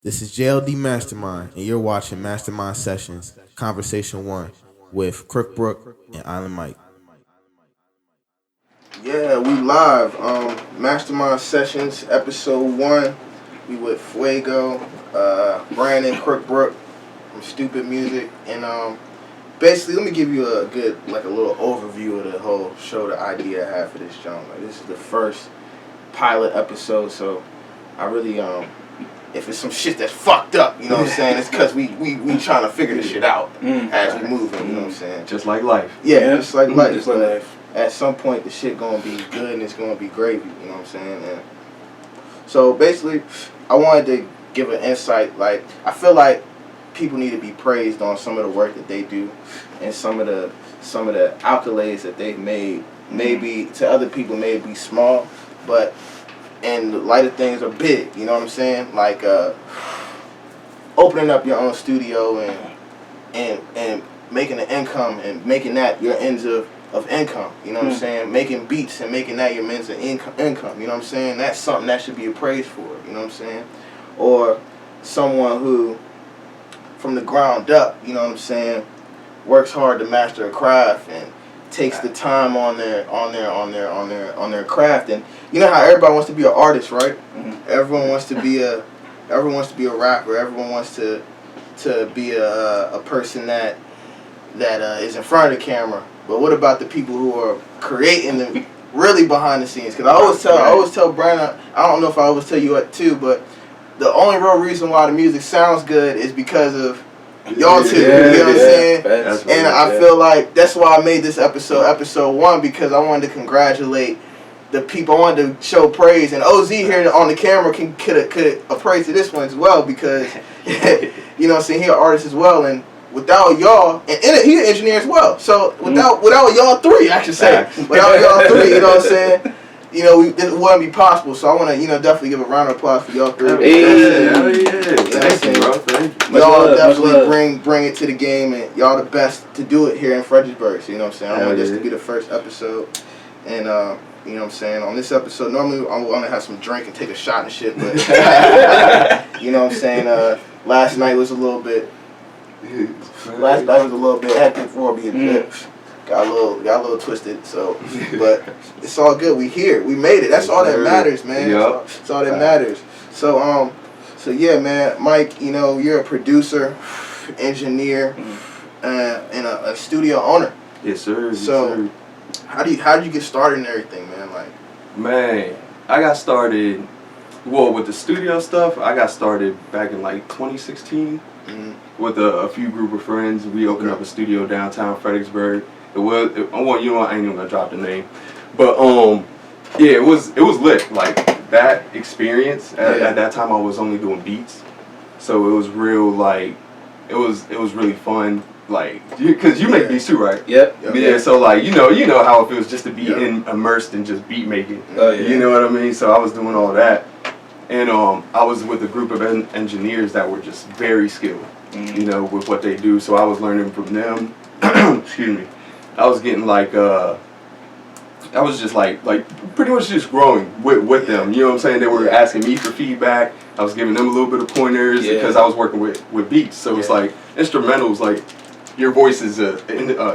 This is JLD Mastermind, and you're watching Mastermind Sessions, Conversation 1 with Crookbrook and Island Mike. Yeah, we live. Mastermind Sessions, Episode 1. We with Fuego, Brandon, Crookbrook from Stupid Music. And basically, let me give you a good, a little overview of the whole show, the idea I have for this show. This is the first pilot episode, so I really, if it's some shit that's fucked up, you know what I'm saying, it's because we trying to figure this shit out as we move in, you know what I'm saying? Just like life. Yeah, just like life. Just like life. At some point, the shit gonna be good and it's gonna be gravy, you know what I'm saying? And so basically, I wanted to give an insight. I feel like people need to be praised on some of the work that they do and some of the accolades that they've made. Maybe to other people may be small, but in the light of things are big, you know what I'm saying? Like opening up your own studio and making an income and making that your ends of income, you know what I'm saying? Making beats and making that your means of income, you know what I'm saying? That's something that should be appraised for, you know what I'm saying? Or someone who, from the ground up, you know what I'm saying, works hard to master a craft and takes the time on their craft. And you know how everybody wants to be an artist, right? Mm-hmm. Everyone wants to be a rapper. Everyone wants to be a person that is in front of the camera. But what about the people who are creating them really behind the scenes? Because I always tell Brandon, I don't know if I always tell you that too, but the only real reason why the music sounds good is because of y'all two, you know what I'm saying? And I feel like that's why I made this episode 1, because I wanted to congratulate the people. I wanted to show praise, and OZ here on the camera could appraise to this one as well, because you know what I'm saying, he's an artist as well, and without y'all, and he's an engineer as well. So without y'all three, I should say, without y'all three, you know what I'm saying? You know, this wouldn't be possible. So I want to, definitely give a round of applause for y'all three. Hey, hell yeah. Thank you, bro. Thank you. Y'all definitely bring it to the game, and y'all the best to do it here in Fredericksburg. So, you know what I'm saying? I want this to be the first episode. And, you know what I'm saying? On this episode, normally I'm going to have some drink and take a shot and shit. But, you know what I'm saying? Last night was a little bit. Hectic for me a bit. Got a little twisted, so, but it's all good. We here, we made it. That's all that matters, man. Yep. That's all that matters. So yeah, man, Mike, you're a producer, engineer, and a studio owner. Yes, sir. So, how did you get started and everything, man? Man, I got started. Well, with the studio stuff, I got started back in 2016 with a few group of friends. We opened up a studio downtown Fredericksburg. I ain't even gonna drop the name, but yeah, it was lit. Like that experience at that time, I was only doing beats, so it was real. It was really fun. Because you make beats too, right? Yep. Yeah. So you know how it feels just to be immersed in just beat making. Oh yeah. You know what I mean? So I was doing all that, and I was with a group of engineers that were just very skilled, with what they do. So I was learning from them. Excuse me. I was getting I was just pretty much just growing with them. You know what I'm saying? They were asking me for feedback. I was giving them a little bit of pointers because I was working with beats. So it's instrumentals, your voice is an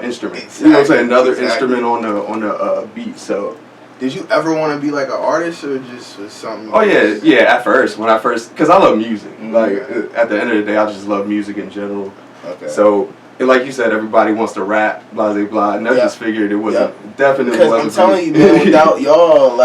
instrument. Exactly. You know what I'm saying? Another instrument on the beat. So. Did you ever want to be an artist, or just was something? Oh yeah. At first, because I love music. At the end of the day, I just love music in general. Okay. So. And like you said, everybody wants to rap, blah, blah, blah. And I just figured it wasn't, definitely wasn't. Because I'm telling you, man, without y'all,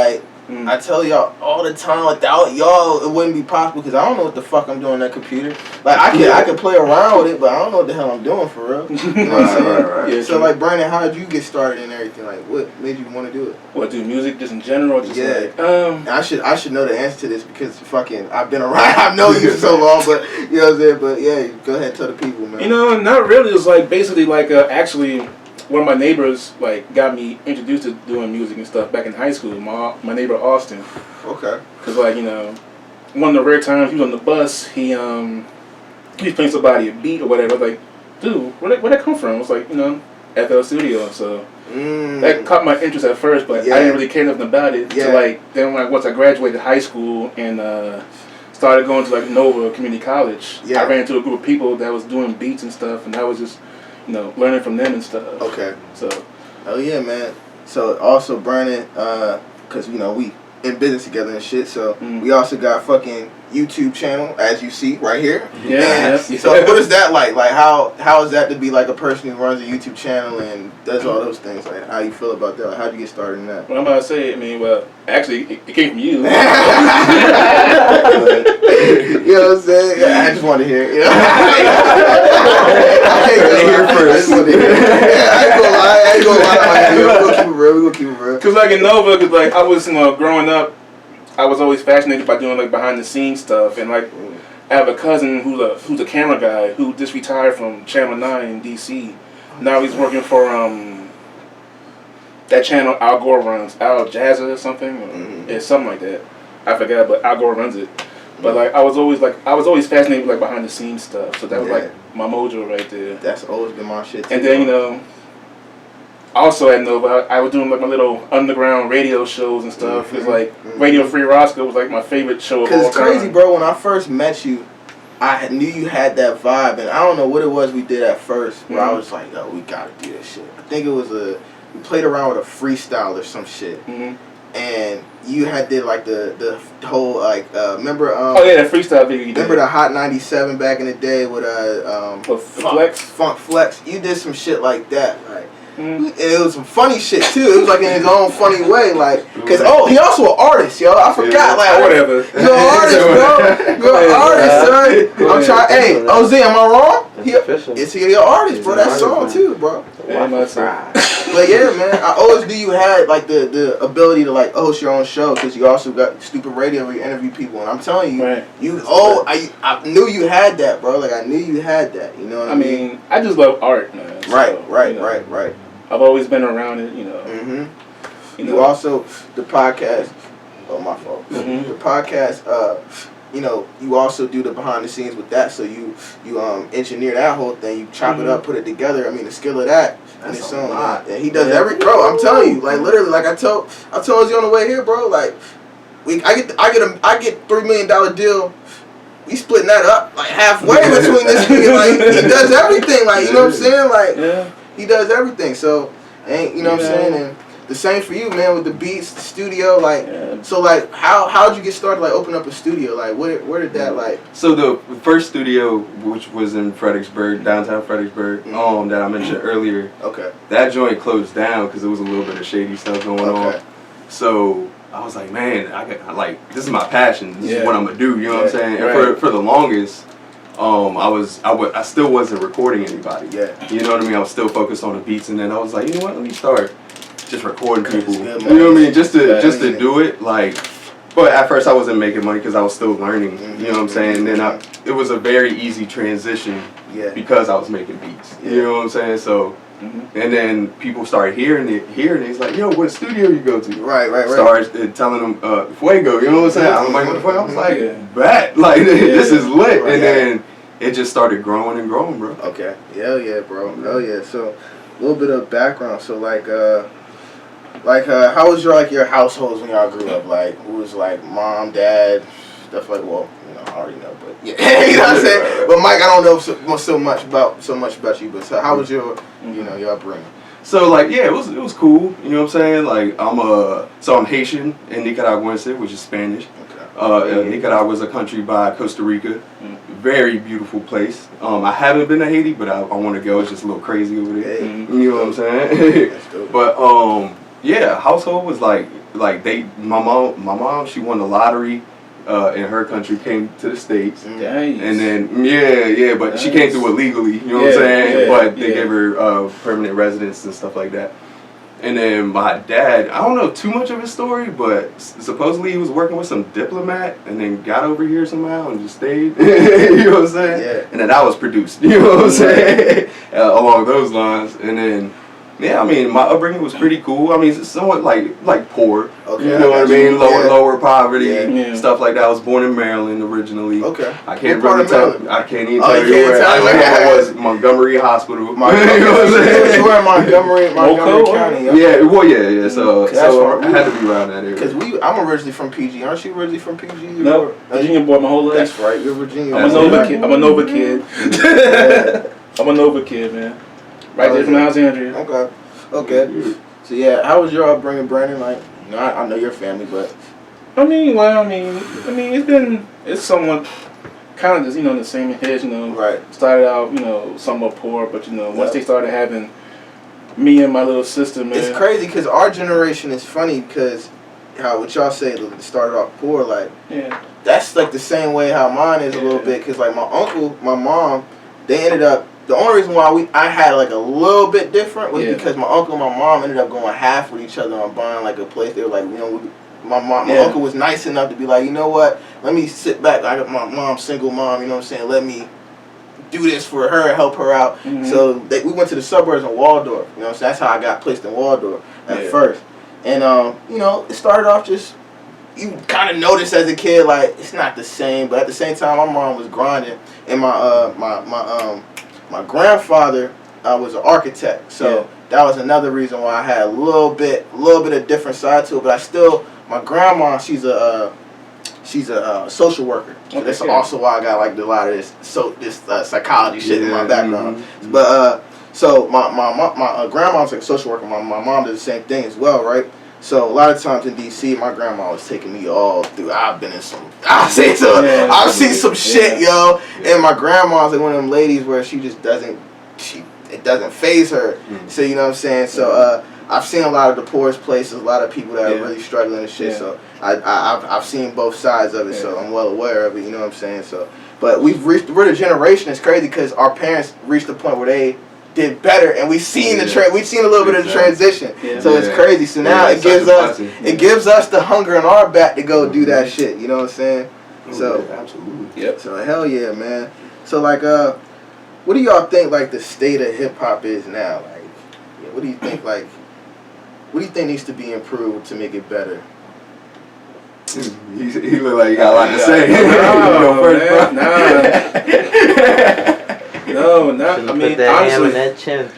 I tell y'all all the time, without y'all, it wouldn't be possible, because I don't know what the fuck I'm doing on that computer. I can play around with it, but I don't know what the hell I'm doing for real. You know what I'm saying? Right. Yeah, so, Brandon, how did you get started and everything? What made you want to do it? What, do music just in general? I should know the answer to this, because I've been around. I know you for so long, but you know what I'm saying. But yeah, go ahead and tell the people, man. Not really. It was basically actually one of my neighbors got me introduced to doing music and stuff back in high school. My neighbor Austin. Okay. Because one of the rare times he was on the bus, he was playing somebody a beat or whatever. I was like, dude, where'd that come from? It was FL Studio. So that caught my interest at first, but I didn't really care nothing about it. Yeah. So then once I graduated high school and started going to like Nova Community College, Yeah. I ran into a group of people that was doing beats and stuff, and I was just, learning from them and stuff. Okay. So. Oh yeah, man. So also Brandon, cause we in business together and shit. So we also got fucking YouTube channel, as you see right here. Yeah. So what is that like? Like how is that to be like a person who runs a YouTube channel and does all those things? Like how you feel about that? Like, how'd you get started in that? What I'm about to say, actually, it came from you. You know what I'm saying? Yeah, I just want to hear it. I ain't gonna lie. We're gonna keep it real. Cause like in Nova, I was growing up, I was always fascinated by doing like behind the scenes stuff, and like I have a cousin who's a camera guy who just retired from Channel 9 in DC. Now he's working for that channel Al Gore runs, Al Jazza or something, it's something like that. I forgot, but Al Gore runs it. But like I was always fascinated with like behind the scenes stuff. So that was like my mojo right there. That's always been my shit too. And then also at Nova, I was doing like my little underground radio shows and stuff. It's like Radio Free Roscoe was like my favorite show of all time. Cause it's crazy, bro. When I first met you, I knew you had that vibe, and I don't know what it was we did at first, where I was like, "Yo, we gotta do this shit." I think it was we played around with a freestyle or some shit, and you did like the whole like remember that freestyle video you did. Remember the Hot 97 back in the day with Funk Flex? You did some shit like that, like. And it was some funny shit too. It was like in his own funny way, like because he also an artist, yo. I forgot, like whatever. You're an artist, bro. You're an artist, son. I'm trying. Hey, OZ, am I wrong? Is he an artist, bro? That song too, bro. But yeah, man, I always knew you had like the ability to like host your own show because you also got Stupid Radio where you interview people, and I'm telling you, I knew you had that, bro. Like I knew you had that. You know what I mean? I just love art, man. Right. I've always been around it, You also the podcast. Oh, my fault. The podcast. You also do the behind the scenes with that. So you engineer that whole thing. You chop it up, put it together. I mean, the skill of that. That's its a own. lot. And he does bro. I'm telling you, like literally, like I told you on the way here, bro. Like I get $3 million deal. We splitting that up like halfway between this nigga. Like he does everything. Like you know what I'm saying? Like he does everything. So you know what I'm saying? And the same for you, man, with the beats, the studio. Like so, like how'd you get started? Like open up a studio. Like where did that like? So the first studio, which was in Fredericksburg, downtown Fredericksburg, that I mentioned earlier. Okay. That joint closed down because there was a little bit of shady stuff going on. So I was like, man, I this is my passion. This is what I'm gonna do. You know what I'm saying? And for the longest, I still wasn't recording anybody. Yeah. You know what I mean? I was still focused on the beats, and then I was like, you know what? Let me start just recording people. You know what I mean? Just to do it. Like, but at first I wasn't making money because I was still learning. You know what I'm saying? And then it was a very easy transition. Because I was making beats. You know what I'm saying? So. And then people started hearing it. He's like, yo, what studio you go to? Right. Started telling them, Fuego, you know what I'm saying? I'm like, what the fuck? I was like, bet. Like, this is lit. And then it just started growing and growing, bro. Okay. Hell yeah, bro. Hell yeah. So, a little bit of background. So, how was your households when y'all grew up? Like, who was like mom, dad, stuff like, well, I already know, but yeah, you know what I'm saying. But Mike, I don't know so much about you. But so how was your, your upbringing? So it was cool. You know what I'm saying? Like I'm Haitian and Nicaraguense, which is Spanish. Okay. Nicaragua is a country by Costa Rica. Very beautiful place. I haven't been to Haiti, but I want to go. It's just a little crazy over there. You know what I'm saying? But household was my mom, she won the lottery. In her country, came to the States. Nice. And then but she came through illegally, you know what I'm saying? But they gave her permanent residence and stuff like that. And then my dad, I don't know too much of his story, but supposedly he was working with some diplomat and then got over here somehow and just stayed. You know what I'm saying? And then I was produced, you know what I'm saying? Along those lines. And then Yeah, I mean, my upbringing was pretty cool. I mean, it's somewhat like poor. Okay. You know what I mean? Lower poverty, Yeah. stuff like that. I was born in Maryland originally. Okay. I can't What part really of tell. Maryland? I can't even Oh, tell you you can't where. tell I me. know it was Montgomery Hospital. You were in Montgomery County. Yeah, well, yeah. So That's I had to be around that area. Because I'm originally from PG. Aren't you originally from PG? No, Virginia boy my whole life. That's right. You're Virginia. I'm a Nova kid. I'm a Nova kid. I'm a Nova kid, man. Right there from Alexandria. Okay. So yeah, how was your upbringing, Brandon? Like, I know your family, but I mean, it's somewhat kind of just, the same heads, right. Started out, somewhat poor, but once they started having me and my little sister, man. It's crazy because our generation is funny because how what y'all say started off poor, like that's like the same way how mine is a little bit because like my uncle, my mom, they ended up. The only reason why I had like a little bit different was because my uncle and my mom ended up going half with each other on buying like a place. They were like, my uncle was nice enough to be like, you know what, let me sit back. I got my mom, single mom, you know what I'm saying? Let me do this for her, help her out. Mm-hmm. So we went to the suburbs in Waldorf. You know what I'm saying? That's how I got placed in Waldorf at first. And it started off just. You kind of notice as a kid like it's not the same, but at the same time my mom was grinding, and my grandfather was an architect, so that was another reason why I had a little bit of different side to it. But my grandma, she's a social worker. So that's also why I got like a lot of this psychology shit in my background. Mm-hmm. But so my grandma's like a social worker. My mom did the same thing as well, right? So a lot of times in DC, my grandma was taking me all through. I've seen some shit, yo. And my grandma's like one of them ladies where she just doesn't faze her. Mm-hmm. So you know what I'm saying. So I've seen a lot of the poorest places, a lot of people that are really struggling and shit. Yeah. So I've seen both sides of it. Yeah. So I'm well aware of it. You know what I'm saying. So, but we're the generation. It's crazy because our parents reached the point where they did better, and we've seen we've seen a little bit of the transition. Yeah. So it's crazy. So now it gives us the hunger in our back to go do that shit. You know what I'm saying? So absolutely. Yep. So hell yeah, man. So like what do y'all think like the state of hip hop is now? Like, what do you think like? What do you think needs to be improved to make it better? He look like he got a lot to say. No, not. I mean, put that honestly, ham in that chin.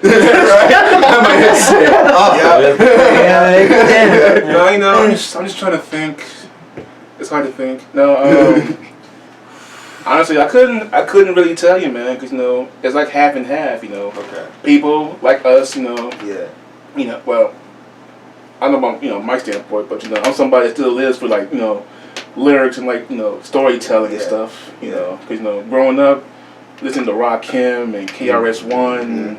No, I'm just trying to think. It's hard to think. No, honestly, I couldn't really tell you, man, because it's like half and half. Okay. People like us, Yeah. Well, I don't know about my standpoint, but I'm somebody that still lives for like lyrics and like storytelling and stuff. Because growing up. Listening to Rakim and KRS-One,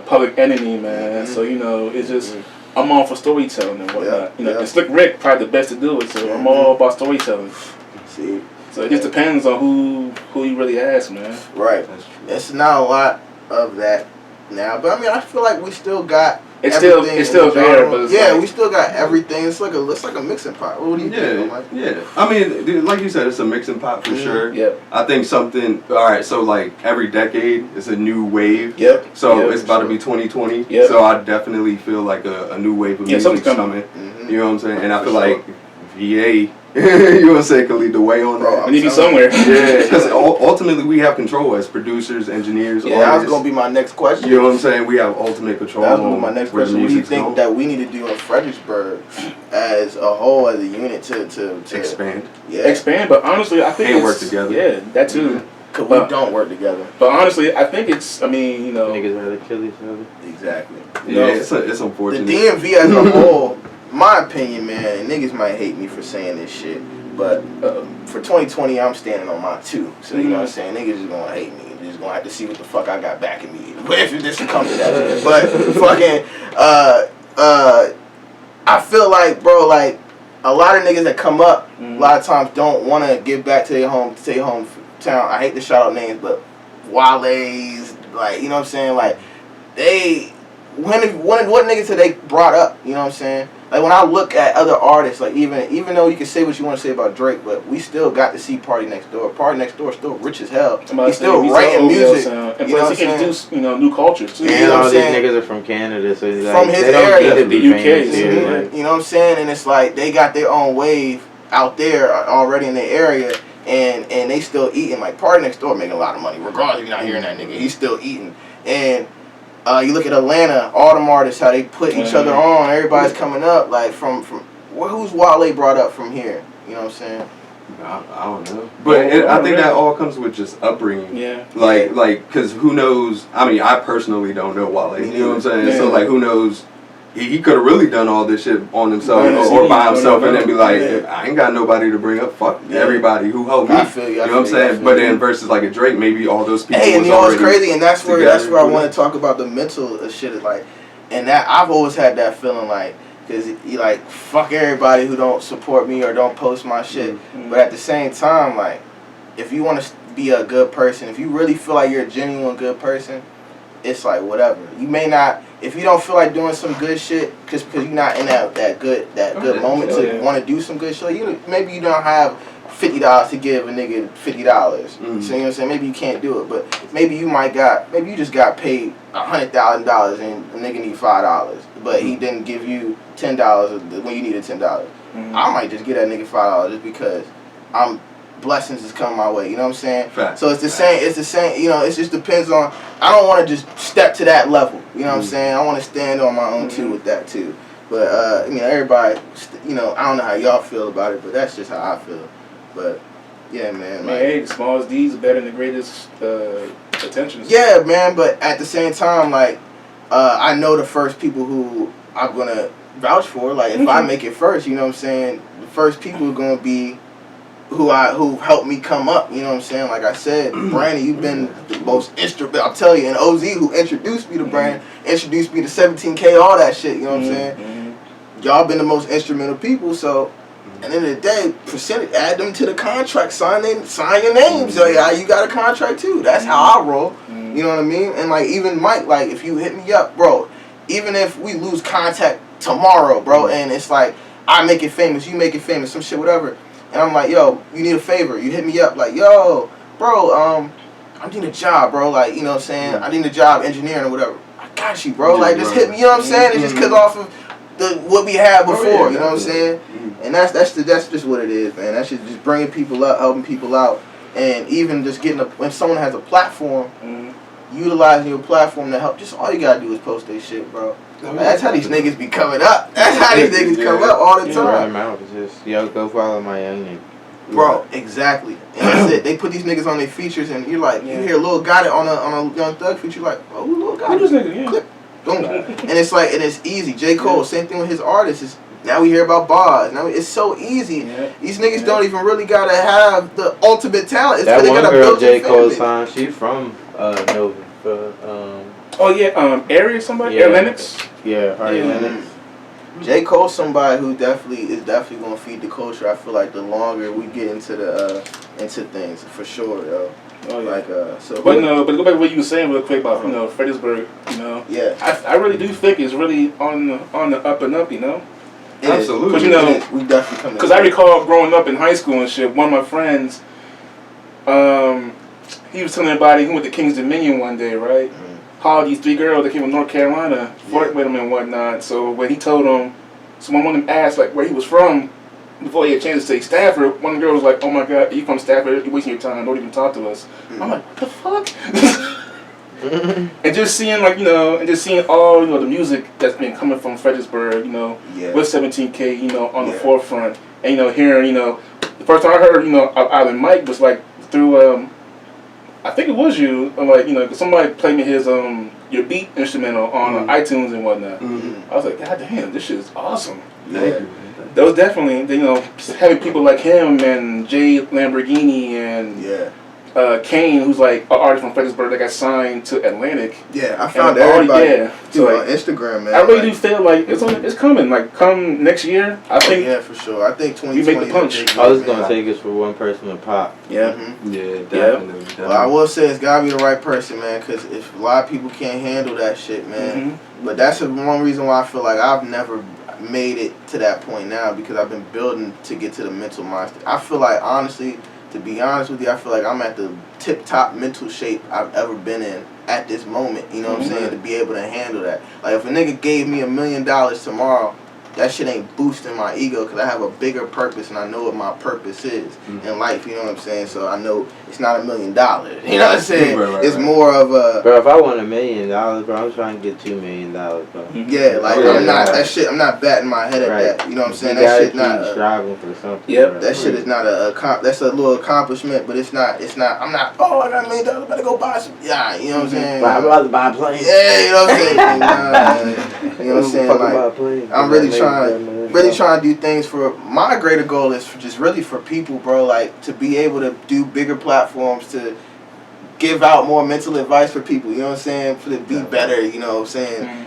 Public Enemy, man. So it's just I'm all for storytelling and whatnot. And Slick Rick probably the best to do it. So I'm all about storytelling. See, so it just depends on who you really ask, man. Right. It's not a lot of that now, but I mean I feel like we still got. It's still there, but we still got everything. It's like a mixing pot. What do you think? Yeah. I mean, dude, like you said, it's a mixing pot for sure. Yeah. I think something. All right, so like every decade is a new wave. Yep. So it's about to be 2020. Yep. So I definitely feel like a new wave of music's coming. Mm-hmm. You know what I'm saying? And I feel like VA. You know what I'm saying? Could lead the way on that. We need to be somewhere. Yeah, because ultimately we have control as producers, engineers, artists. That was gonna be my next question. You know what I'm saying? We have ultimate control. That was gonna be my next question. What do you think that we need to do in Fredericksburg as a whole, as a unit, to expand? Yeah, expand. But honestly, I think work together. Yeah, that too. Cause we don't work together. But honestly, I think it's. I mean, niggas rather kill each other. Exactly. It's unfortunate. The DMV as a whole. My opinion, man, and niggas might hate me for saying this shit, but for 2020, I'm standing on my 2. So, you know what I'm saying? Niggas is gonna hate me. They're just gonna have to see what the fuck I got backing me. But if this comes to that. But fucking, I feel like, bro, like, a lot of niggas that come up, a lot of times don't want to give back to their hometown. I hate to shout out names, but Wale's, like, you know what I'm saying? Like, what niggas have they brought up, you know what I'm saying? like when I look at other artists, like even though you can say what you want to say about Drake, but we still got to see Party Next Door. Party Next Door is still rich as hell. He's still writing music. And plus, he introduced new cultures too. And all these niggas are from Canada, so like, from his they don't area, need to be the UK. famous here, Yeah. like, you know what I'm saying? And it's like they got their own wave out there already in their area, and they still eating. Like Party Next Door making a lot of money, regardless if you're not hearing that nigga. He's still eating. And you look at Atlanta, all them artists, how they put each other on. Everybody's coming up. Like from who's Wale brought up from here? You know what I'm saying? I don't know, but I think that all comes with just upbringing. Yeah. Like, cause who knows? I mean, I personally don't know Wale. You know what I'm saying? Yeah. So like, who knows? He could have really done all this shit on himself Yeah, or by himself, and then be like, yeah. I ain't got nobody to bring up. Fuck Yeah. everybody who helped me. I feel you. You know what I'm saying? But then versus like a Drake, maybe all those people. Hey, and was you know what's already crazy? And that's where I want to talk about the mental shit. Is like, and that I've always had that feeling like, because you like fuck everybody who don't support me or don't post my shit. Mm-hmm. But at the same time, like, if you want to be a good person, if you really feel like you're a genuine good person, it's like whatever. You may not, if you don't feel like doing some good shit, because you're not in that good moment to want to do some good shit. Maybe you don't have $50 to give a nigga $50. So you know what I'm saying? Maybe you can't do it, but maybe you just got paid $100,000 and a nigga need $5, but he didn't give you $10 when you needed $10. I might just get that nigga $5 just because blessings is coming my way. You know what I'm saying? Fact. So it's the same. It's the same. You know, it just depends on. I don't want to just step to that level. You know what I'm saying? I want to stand on my own too with that too. But you know, everybody. You know, I don't know how y'all feel about it, but that's just how I feel. But yeah, man. Like, hey, the smallest deeds are better than the greatest attentions. yeah, man. But at the same time, like, I know the first people who I'm gonna vouch for. Like, if I make it first, you know what I'm saying? The first people are gonna be who helped me come up, you know what I'm saying? Like I said, Brandon, you've been the most instrumental. I'll tell you, and OZ, who introduced me to Brandon, introduced me to 17K, all that shit, you know what I'm saying? Y'all been the most instrumental people, so at the end of the day, percentage, add them to the contract, sign your names. So yeah, you got a contract too. That's how I roll. You know what I mean? And like even Mike, like if you hit me up, bro, even if we lose contact tomorrow, bro, and it's like I make it famous, you make it famous, some shit, whatever. And I'm like, yo, you need a favor. You hit me up like, yo, bro, I need a job, bro. Like, you know what I'm saying? I need a job engineering or whatever. I got you, bro. Like, just hit me, you know what I'm saying? It's just because off of what we had before, you know what I'm saying? And that's just what it is, man. That's just bringing people up, helping people out. And even just getting when someone has a platform, utilizing your platform to help, just all you got to do is post their shit, bro. That's how these niggas be coming up. That's how these niggas come up all the time. Mouth is just, yo, go follow my Yougng. Bro, exactly. And that's it. They put these niggas on their features, and you're like, you hear Lil Got It on a Young Thug feature, you're like, oh, who Lil Got It? Who's this nigga? Yeah. Click. Boom. And it's like, and it's easy. J. Cole, same thing with his artists. Is now we hear about bars. Now it's so easy. These niggas don't even really gotta have the ultimate talent. It's that they one gotta girl build J. their Cole fan signed, she from Nova. Oh yeah, Air somebody? Yeah. Air Lennox? Yeah, Harry Lennox. J. Cole's somebody who definitely gonna feed the culture. I feel like the longer we get into things, for sure, yo. Oh yeah. Like so. But but go back to what you were saying real quick about Fredericksburg. You know. Yeah. I really do think it's really on the up and up. You know. It is. Absolutely. Because you know, we definitely come. because I recall growing up in high school and shit. One of my friends, he was telling everybody he went to King's Dominion one day, right? How these 3 girls that came from North Carolina flirt with him and whatnot. So when he told them, so when one of them asked like where he was from, before he had a chance to say Stafford, one of the girls was like, "Oh my God, you from Stafford? You're wasting your time. Don't even talk to us." I'm like, "What the fuck?" And just seeing all the music that's been coming from Fredericksburg, with 17K, on the forefront, and hearing, the first time I heard, of Island Mike was like through I think it was you, like, cause somebody played me his your beat instrumental on iTunes and whatnot. I was like, God damn, this shit is awesome. Yeah. That was definitely, having people like him and Jay Lamborghini and Kane, who's like an artist from Fredericksburg that got signed to Atlantic. Yeah, I found everybody so on Instagram, man. I really do feel like it's coming. Like, come next year, I think. Yeah, for sure. I think 2020. You make the punch. I was gonna take us for one person to pop. Yeah. Yeah, definitely. Well, I will say it's gotta be the right person, man, because if a lot of people can't handle that shit, man. But that's one reason why I feel like I've never made it to that point now because I've been building to get to the mental mindset. I feel like, honestly, to be honest with you, I feel like I'm at the tip-top mental shape I've ever been in at this moment. You know what I'm saying? To be able to handle that. Like, if a nigga gave me $1 million tomorrow, that shit ain't boosting my ego because I have a bigger purpose and I know what my purpose is in life. You know what I'm saying? So I know it's not $1 million. You know what I'm saying? It's more of a... Bro, if I want $1 million, bro, I'm trying to get $2 million, bro. Yeah, like, I'm not... That shit, I'm not batting my head at that. You know what I'm saying? That shit not... striving for something. Yep, that shit is not that's a little accomplishment, but it's not, I'm not, oh, I got $1 million, better go buy some, yeah, you know what I'm saying? I'd rather buy a plane. Yeah, you know what I'm saying? You know what I'm saying? Like, I'm really trying to do things for, my greater goal is for just really for people, bro, like, to be able to do bigger platforms, to give out more mental advice for people, you know what I'm saying? For to be better, you know what I'm saying?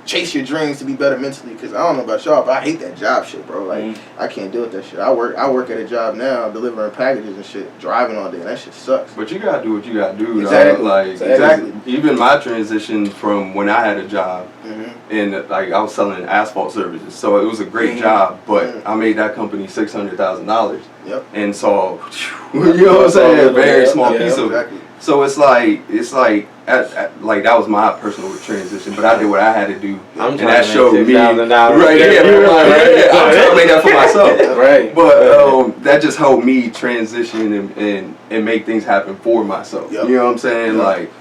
Chase your dreams to be better mentally, because I don't know about y'all, but I hate that job shit, bro. Like, I can't deal with that shit. I work at a job now, delivering packages and shit, driving all day, and that shit sucks. But you gotta do what you gotta do, exactly. Like, exactly. Even my transition from when I had a job, and like I was selling asphalt services, so it was a great job, but I made that company $600,000. Yep. And so, you know what I'm saying? A very small piece of it. So it's like like that was my personal transition, but I did what I had to do, and that showed me right. I'm trying to make that for myself, right? But that just helped me transition and make things happen for myself. You know what I'm saying? Like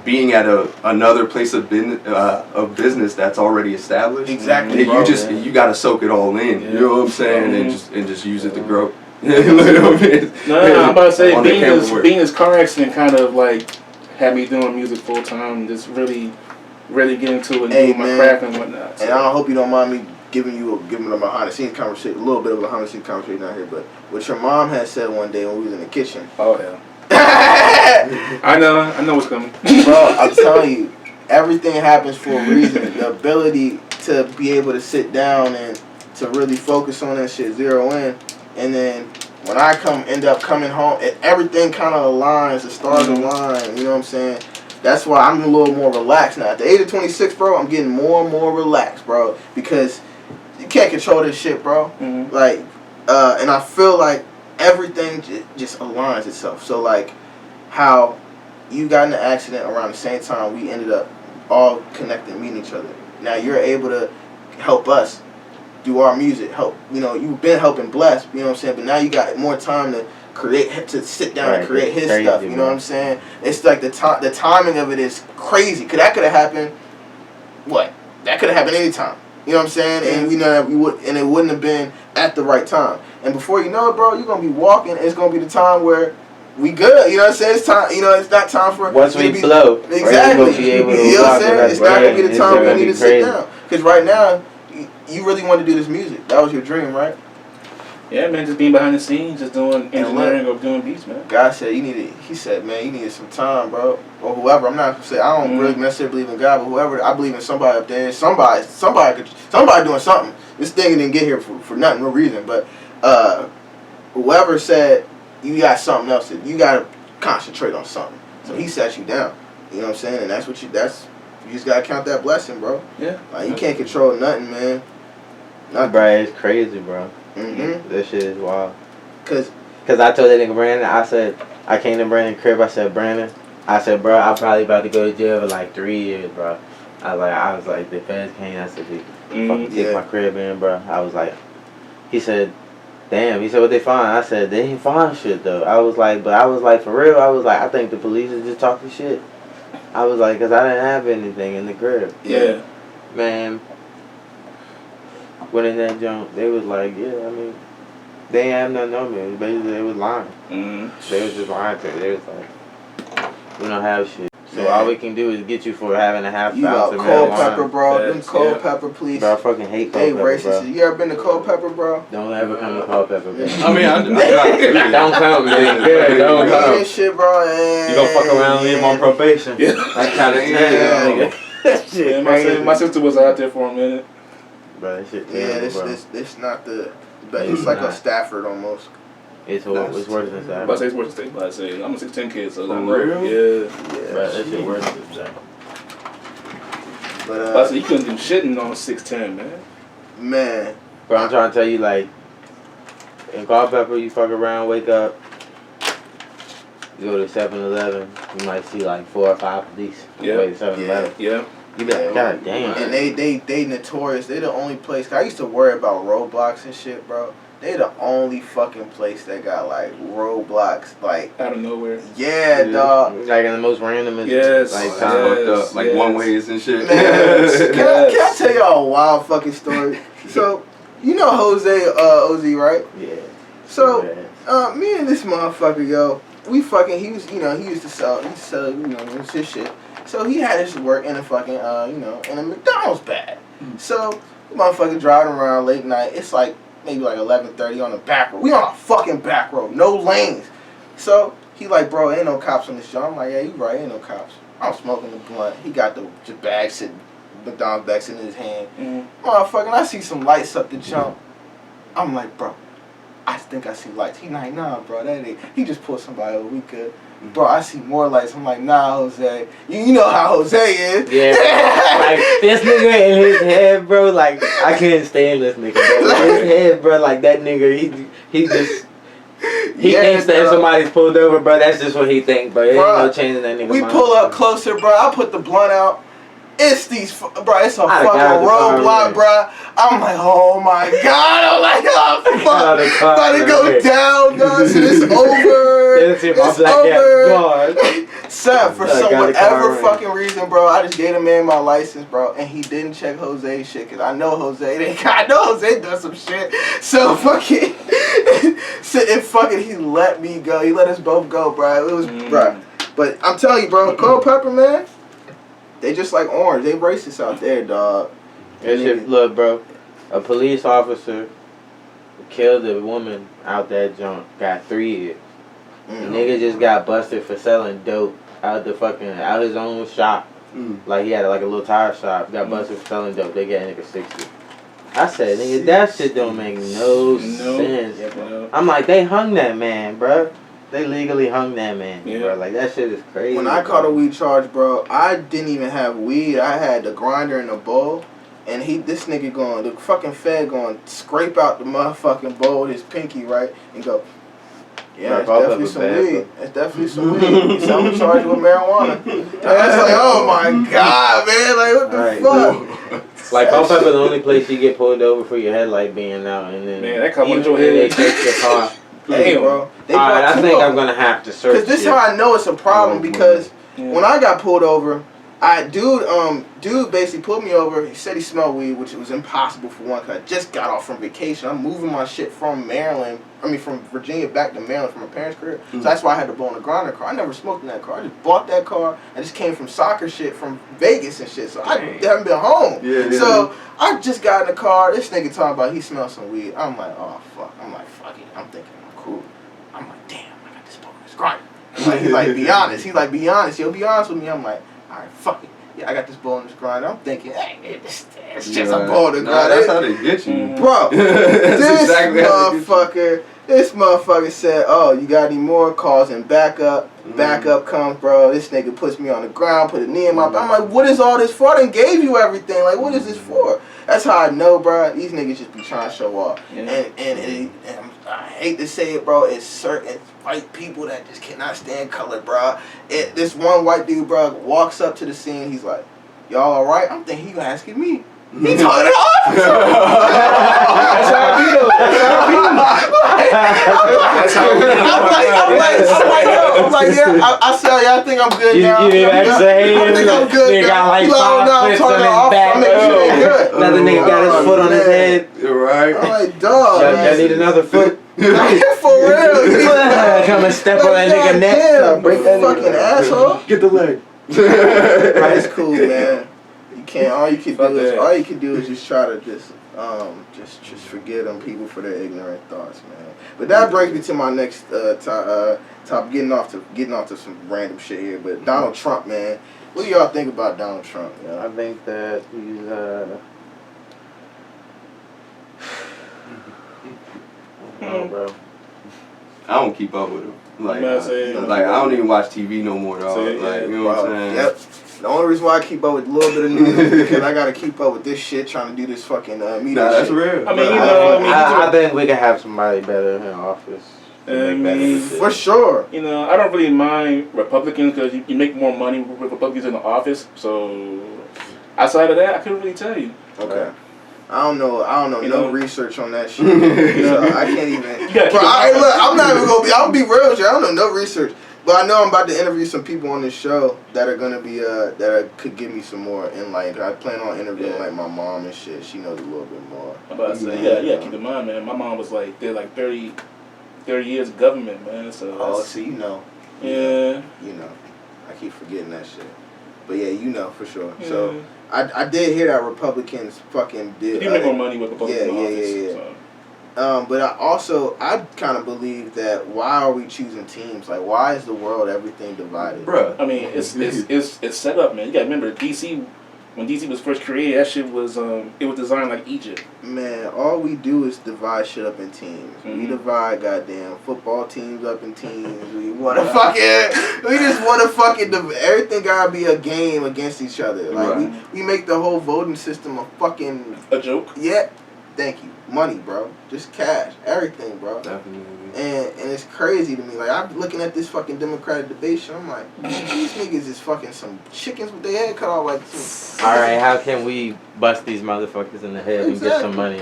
being at another place of business that's already established. Exactly. You gotta soak it all in. You know what I'm saying? And just use it to grow. No, I'm about to say being this car accident kind of like had me doing music full time, just really getting into it, and my craft and whatnot. So. And I hope you don't mind me giving them a behind the scenes conversation, a little bit of a behind the scenes conversation out here. But what your mom had said one day when we was in the kitchen. Oh hell. I know what's coming. Bro, I'm telling you, everything happens for a reason. The ability to be able to sit down and to really focus on that shit, zero in. And then when I end up coming home, everything kind of aligns, the stars align, you know what I'm saying? That's why I'm a little more relaxed now. At the age of 26, bro, I'm getting more and more relaxed, bro, because you can't control this shit, bro. Like, and I feel like everything just aligns itself. So, like, how you got in an accident around the same time we ended up all connected, meeting each other. Now you're able to help us do our music, help, you know, you've been helping Bless, you know what I'm saying, but now you got more time to sit down and create his stuff, you know what I'm saying? It's like the timing of it is crazy, because that could have happened, that could have happened anytime, you know what I'm saying, and we know that and it wouldn't have been at the right time, and before you know it, bro, you're going to be walking, and it's going to be the time where we good, you know what I'm saying, it's time, you know, it's not time for, once we flow, exactly, you know what I'm saying, it's not going to be the time we need to sit down, because right now, you really wanted to do this music. That was your dream, right? Yeah, man, just being behind the scenes, just doing engineering or doing beats, man. God said he said, man, you needed some time, bro. Or whoever. I'm not gonna say I don't really necessarily believe in God, but whoever, I believe in somebody up there. Somebody doing something. This thing didn't get here for nothing, no reason. But whoever said you got something else that you gotta concentrate on something. So he sat you down. You know what I'm saying? And you just gotta count that blessing, bro. Yeah. Like you can't control nothing, man. Nothing. Bro, it's crazy, bro. This shit is wild. Cause I told that nigga Brandon, I said, I came to Brandon's crib, I said, Brandon, bro, I'm probably about to go to jail for like 3 years, bro. I was like, the feds came, I said, they fucking take my crib in, bro. I was like, he said, damn, he said, what they find? I said, they didn't find shit, though. I was like, for real, I think the police is just talking shit. I was like, cause I didn't have anything in the crib. Yeah. Man. When in that jump, they was like, yeah, I mean, they ain't have nothing on me. Basically, they was lying. They was just lying to me. They was like, we don't have shit. So all we can do is get you for having a half ounce of marijuana. Cold pepper, bro. Them cold pepper, please. Bro, I fucking hate cold pepper, racist. bro. You ever been to cold pepper, bro? Don't ever come to cold pepper, bro. I mean, don't come, man. Yeah, don't come. This shit, bro. You gonna fuck around and leave him on probation. Yeah. That kind of thing. Shit, my sister was out there for a minute. Bro, that shit it's not the best. It's like a Stafford almost. It's worse than Stafford. But I say it's worse than Stafford. But I say I'm a 6'10" kid, so I'm real? Yeah. Bro, that shit worse than Stafford. But I said you couldn't do shitting on a 6'10", man. Man. But I'm trying to tell you, like, in Culpeper, you fuck around, wake up, you go to 7-Eleven, you might see like 4 or 5 police. Yeah. 7-Eleven. Yeah. You be like, God damn. And they notorious. They the only place. 'Cause I used to worry about roadblocks and shit, bro. They the only fucking place that got like roadblocks, like out of nowhere. Yeah, dog. Like in the most random, yes, like fucked up, like one ways and shit. Man, can I tell y'all a wild fucking story? So you know Jose OZ, right? Yeah. So me and this motherfucker, yo, we fucking. He used to sell, you know, it was his shit. So he had his work in a fucking, in a McDonald's bag. So the motherfucker driving around late night. It's like maybe like 11:30 on the back road. We on a fucking back road, no lanes. So he like, bro, ain't no cops on this joint. I'm like, yeah, you right, ain't no cops. I'm smoking the blunt. He got the bag sitting, McDonald's bag sitting in his hand. Motherfucking, I see some lights up the jump. I'm like, bro, I think I see lights. He like, nah, bro, that ain't. He just pulled somebody over. We good. Bro, I see more lights. I'm like, nah, Jose. You know how Jose is. Yeah. Like, this nigga in his head, bro, like, I can't stand this nigga, bro. In his head, bro, like, that nigga, he just... He thinks that if somebody's pulled over, bro, that's just what he thinks, bro. There ain't no changing that nigga We mind. pull up closer, bro. I put the blunt out. It's these, bro, it's a fucking roadblock, bro. I'm like, oh my God. I'm like, oh, fuck. About to go down, dog. So it's over. It's over. Son, for some whatever fucking reason, bro, I just gave the man my license, bro, and he didn't check Jose's shit, because I know Jose does some shit. So fucking, he let me go. He let us both go, bro. It was, bro. But I'm telling you, bro, Culpeper, man, they just like orange. They racist out there, dog. That shit, look, bro. A police officer killed a woman out that junk. Got 3 years. The nigga just got busted for selling dope out his own shop. Like he had like a little tire shop. Got busted for selling dope. They got a nigga 60. I said, nigga, that shit don't make no sense. Yeah, I'm like, they hung that man, bro. They legally hung that man, bro. Like, that shit is crazy. When I caught a weed charge, bro, I didn't even have weed. I had the grinder in the bowl. And the fucking fed going to scrape out the motherfucking bowl with his pinky, right? And go, yeah, it's definitely some weed. It's definitely some weed. He said, I'm charged with marijuana. And I was like, oh my God, man. Like, what the fuck? Like, Culpeper the only place you get pulled over for your headlight being out. And then, man, that come with your head. They take your car. Hey, bro. Alright, I think I'm gonna have to search. Because this is how I know it's a problem. Because when I got pulled over, dude basically pulled me over. He said he smelled weed, which was impossible for one. Cause I just got off from vacation. I'm moving my shit from Virginia back to Maryland from my parents' crib. So that's why I had to blow in the grinder car. I never smoked in that car. I just bought that car. I just came from soccer shit from Vegas and shit. So I haven't been home. So I just got in the car. This nigga talking about he smelled some weed. I'm like, oh fuck. I'm like, fuck it. I'm thinking I'm cool. I'm like, damn, I got this bonus grinder. He's like, be honest. He's like, be honest. Yo, be honest with me. I'm like, alright, fuck it. Yeah, I got this bonus grinder. I'm thinking, hey, it's just a bonus grinder. That's how they get you. Bro, this motherfucker said, oh, you got any more calls and backup? Backup comes, bro. This nigga puts me on the ground, put a knee in my back. I'm like, what is all this for? I done gave you everything. Like, what is this for? That's how I know, bro. These niggas just be trying to show off. And I hate to say it, bro. It's certain white people that just cannot stand color, bro. This one white dude, bro, walks up to the scene. He's like, y'all all right? I'm thinking he asking me. He talking to the officer. That's how I do. I'm like, yeah. I said, yeah, I think I'm good now. You didn't say I think I'm good now. Got like 5 flips on his back. Another nigga got his foot on his head. You're right. I'm like, dog. I need another foot. For real. Come and step on that nigga neck. Damn, break that fucking asshole. Get the leg. Right, it's cool, man. You can't. All you can do is just try to just forget them people for their ignorant thoughts, man. But that brings me to my next top. Getting off to some random shit here. But Donald Trump, man. What do y'all think about Donald Trump? You know? I think that he's bro. I don't keep up with him. Like I don't even watch TV no more, dog. Like, you know what I'm saying? Yep. The only reason why I keep up with a little bit of news is because I gotta keep up with this shit, trying to do this fucking media that's shit. real. I mean, I think we can have somebody better in office. For sure. You know, I don't really mind Republicans because you make more money with Republicans in the office. So outside of that, I couldn't really tell you. Okay. I don't know You no know? research on that shit. So I can't even. Yeah, Bro, I'm not even gonna be. I'm gonna be real with you. I don't know no research, but I know I'm about to interview some people on this show that are gonna be could give me some more enlightenment. I plan on interviewing like my mom and shit. She knows a little bit more. I'm about to say, yeah. Keep in mind, man. My mom was like, they're like 30 years of government, man. So So you know. Yeah. You know, I keep forgetting that shit. But yeah, you know for sure. Yeah. So I did hear that Republicans fucking did. You make more money with Republicans in office. Yeah. So. But I kind of believe that why are we choosing teams? Like, why is the world everything divided? Bruh. I mean, it's set up, man. You gotta remember, DC, when DC was first created, that shit was it was designed like Egypt. Man, all we do is divide shit up in teams. We divide goddamn football teams up in teams. We just want to fucking everything gotta be a game against each other. Like we make the whole voting system a joke. Yeah. Thank you. Money, bro. Just cash. Everything, bro. Definitely. And it's crazy to me. Like, I'm looking at this fucking Democratic debate show. I'm like, these niggas is fucking some chickens with their head cut off like some. Alright, how can we bust these motherfuckers in the head and get some money?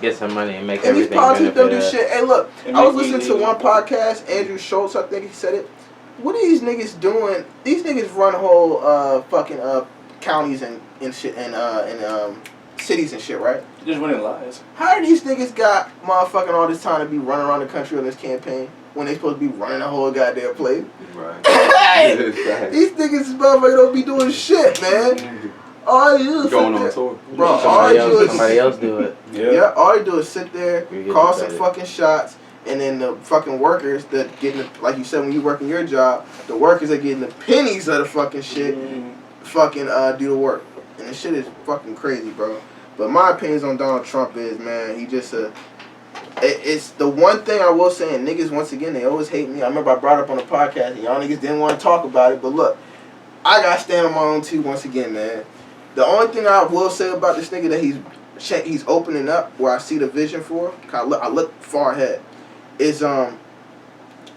Get some money and make and everything these politics don't do benefit shit. Hey, look, I was listening to one podcast, Andrew Schultz, I think he said it. What are these niggas doing? These niggas run whole fucking counties and shit and cities and shit, right? Just running lies. How do these niggas got motherfucking all this time to be running around the country on this campaign when they supposed to be running the whole goddamn place? Right. These niggas motherfuckers don't be doing shit, man. All they do is going on tour. Bro, all they do is somebody else do it. Yeah, all they do is sit there, call some fucking shots, and then the fucking workers that getting like you said when you working your job, the workers are getting the pennies of the fucking shit, fucking do the work. And this shit is fucking crazy, bro. But my opinions on Donald Trump is, man, he just it's the one thing I will say, and niggas, once again, they always hate me. I remember I brought it up on the podcast, and y'all niggas didn't want to talk about it, but look, I got to stand on my own too, once again, man. The only thing I will say about this nigga that he's opening up, where I see the vision for, I look far ahead, is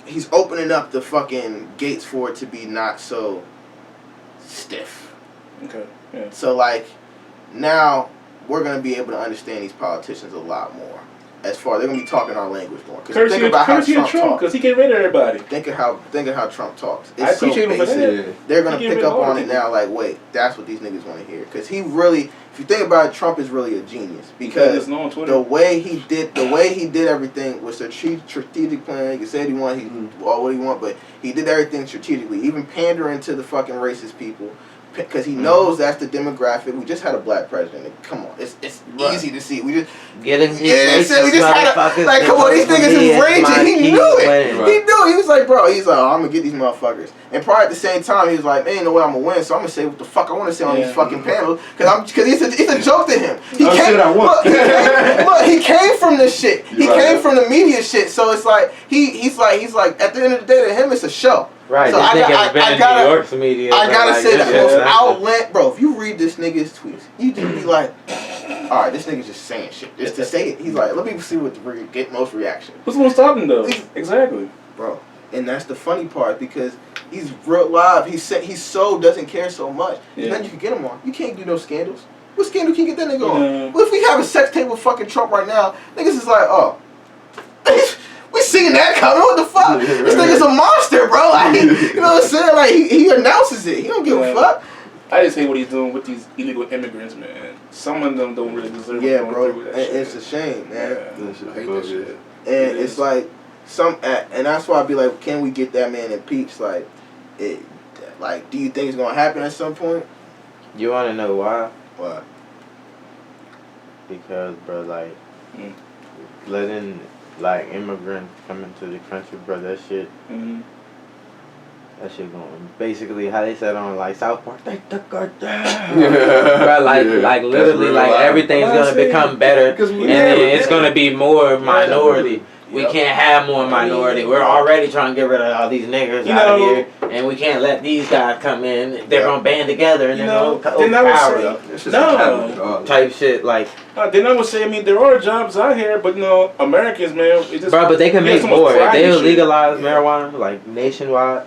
he's opening up the fucking gates for it to be not so stiff. Okay. Yeah. So, like, now we're going to be able to understand these politicians a lot more. As far they're going to be talking our language more. Because think about how Trump talks. Because he get rid of everybody. Think of how Trump talks. It's I appreciate him for that. They're going to pick up on it now. Like, wait, that's what these niggas want to hear. Because he really, if you think about it, Trump is really a genius. Because the way he did everything was a strategic plan. He could say what he want, but he did everything strategically. Even pandering to the fucking racist people. Because he knows that's the demographic. We just had a black president. Come on, it's easy to see. We just had like, come on, these niggas is raging. He knew it. He knew. He was like, bro. He's like, I'm gonna get these motherfuckers. And probably at the same time, he was like, man, ain't no way I'm gonna win. So I'm gonna say what the fuck I want to say on these fucking panels. Because it's a joke to him. He came from this shit. He came from the media shit. So it's like he's like at the end of the day, to him, it's a show. Right, so this nigga's been in New York's media. I gotta say that most outlet, bro. If you read this nigga's tweets, you just be like, all right, this nigga's just saying shit just to say it. He's like, let me see what get most reaction. What's gonna stop him though? Exactly, bro. And that's the funny part because he's real live. He so doesn't care so much. Yeah. Then you can get him on. You can't do no scandals. What scandal can you get that nigga on? What if we have a sex tape with fucking Trump right now? Niggas is like, oh. We seen that coming. What the fuck? This nigga's a monster, bro. Like, you know what I'm saying? Like, he announces it. He don't give a fuck. I just hate what he's doing with these illegal immigrants, man. Some of them don't really deserve. Yeah, bro. It's a shame, man. Yeah. I hate that shit. And it's like and that's why I be like, can we get that man impeached? Like, do you think it's gonna happen at some point? You wanna know why? Why? Because, bro, like, letting immigrants come into the country, bro, that shit going basically how they said on South Park, they took her down. Bro, literally everything's gonna become better and then it's gonna be more minority. We can't have more minority. We're already trying to get rid of all these niggers out of here, and we can't let these guys come in. They're gonna band together and they're gonna overpower no type shit like. Then I would say, I mean, there are jobs out here, but Americans, man, it's just bro. But they can make more. If they legalize marijuana like nationwide.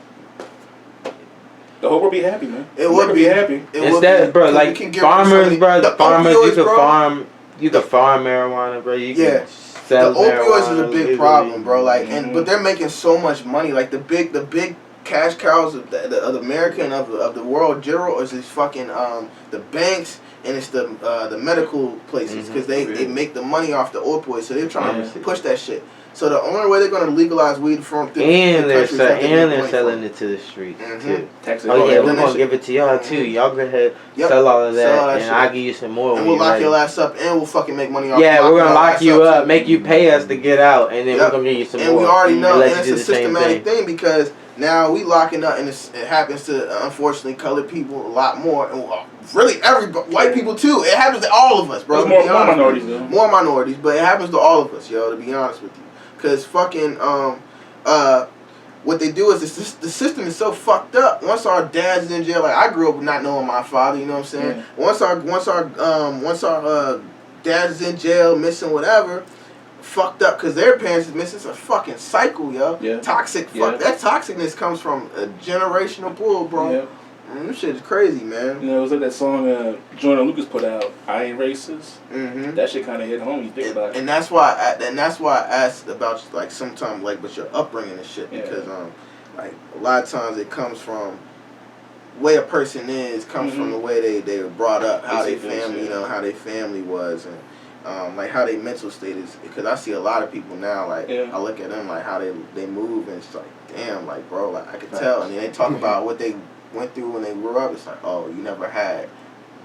The whole world be happy, man. It would be happy. Instead, bro, like farmers, bro. The farmers, you could farm. You could farm marijuana, bro. You can sell the opioids is a big legally. problem, bro. Like, but they're making so much money. Like the big cash cows of the America and of the world in general is these fucking the banks and it's the medical places because they make the money off the opioids. So they're trying to push that shit. So the only way they're gonna legalize weed from they're selling it to the streets too. Texas. Oh yeah, we're gonna give it to y'all too. Y'all go ahead, sell all of that, and I'll give you some more. And we'll lock your ass up, and we'll fucking make money off. Yeah, we're gonna lock you up, make you pay us to get out, and then we're gonna give you some more. And we already know, and it's a systematic thing because now we locking up, and it happens to unfortunately colored people a lot more, and really everybody, white people too. It happens to all of us, bro. More minorities, though. More minorities, but it happens to all of us, yo. To be honest with you. Cause fucking what they do is the system is so fucked up. Once our dad's is in jail, like I grew up not knowing my father, you know what I'm saying? Yeah. Once our dad's is in jail, missing whatever, fucked up because their parents is missing. It's a fucking cycle, yo. Yeah. Toxic. Fuck that toxicness comes from a generational pull, bro. Yeah. This shit is crazy, man. It was like that song Jordan Lucas put out, "I Ain't Racist." Mm-hmm. That shit kind of hit home. You think about it. And that's why I asked about like sometimes like but your upbringing and shit because like a lot of times it comes from the way a person is comes from the way they were brought up, how they family, how their family was and like how their mental state is. Because I see a lot of people now like I look at them like how they move and it's like damn like bro like I could tell and they talk about what they went through when they grew up. It's like, oh, you never had,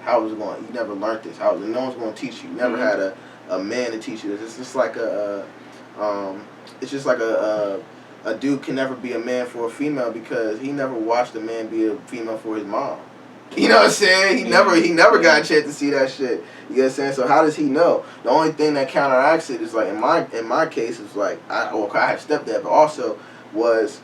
how was it going? You never learned this. How was it? No one's going to teach you. You never had a man to teach you this. It's just like a dude can never be a man for a female because he never watched a man be a female for his mom. You know what I'm saying? He never got a chance to see that shit. You know what I'm saying? So how does he know? The only thing that counteracts it is like in my case it's like I had stepdad, but also was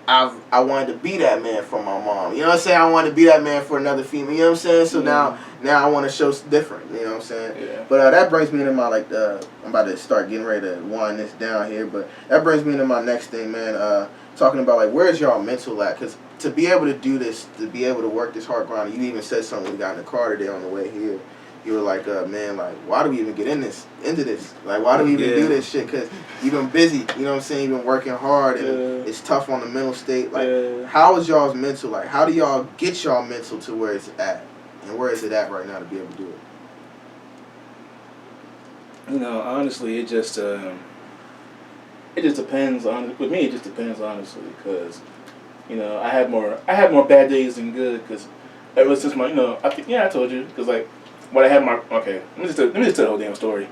I wanted to be that man for my mom. You know what I'm saying? I wanted to be that man for another female. You know what I'm saying? So now I want to show different. You know what I'm saying? Yeah. But that brings me to my I'm about to start getting ready to wind this down here. But that brings me to my next thing, man. Talking about like where's y'all mental at? Because to be able to do this, to be able to work this hard grind, you even said something when we got in the car today on the way here. You were like, man, like, why do we even get into this? Like, why do we even do this shit? Because you've been busy, you know what I'm saying? You've been working hard, and it's tough on the mental state. Like, how is y'all's mental? Like, how do y'all get y'all mental to where it's at? And where is it at right now to be able to do it? Honestly, it just depends on, with me, it just depends, honestly, because, I have more bad days than good, because ever since my, I think, I told you, because, like, when I had my let me just tell the whole damn story.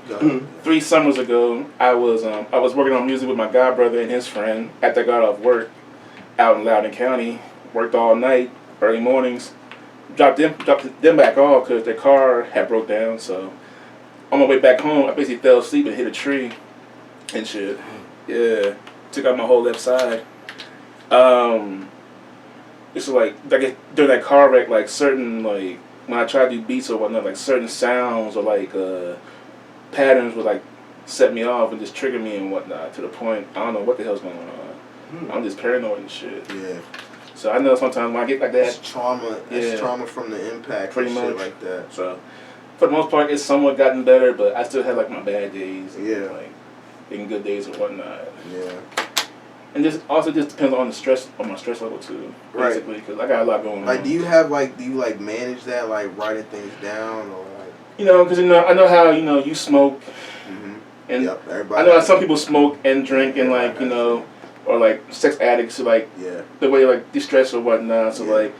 3 summers ago, I was working on music with my god brother and his friend after I got off work out in Loudoun County. Worked all night, early mornings. Dropped them back off because their car had broke down. So on my way back home, I basically fell asleep and hit a tree and shit. Yeah, took out my whole left side. It's like during that car wreck, like certain like. When I try to do beats or whatnot, like certain sounds or like patterns would like set me off and just trigger me and whatnot to the point I don't know what the hell's going on. I'm just paranoid and shit. Yeah. So I know sometimes when I get like that, it's trauma. It's trauma from the impact. Pretty much shit like that. So for the most part, it's somewhat gotten better, but I still have like my bad days. And, like and good days or whatnot. Yeah. And this also just depends on my stress level too, basically, because I got a lot going on. Like, do you manage that, like writing things down or like? Because I know how you smoke, and I know how some people smoke and drink and like or like sex addicts who like the way like distress or whatnot. So like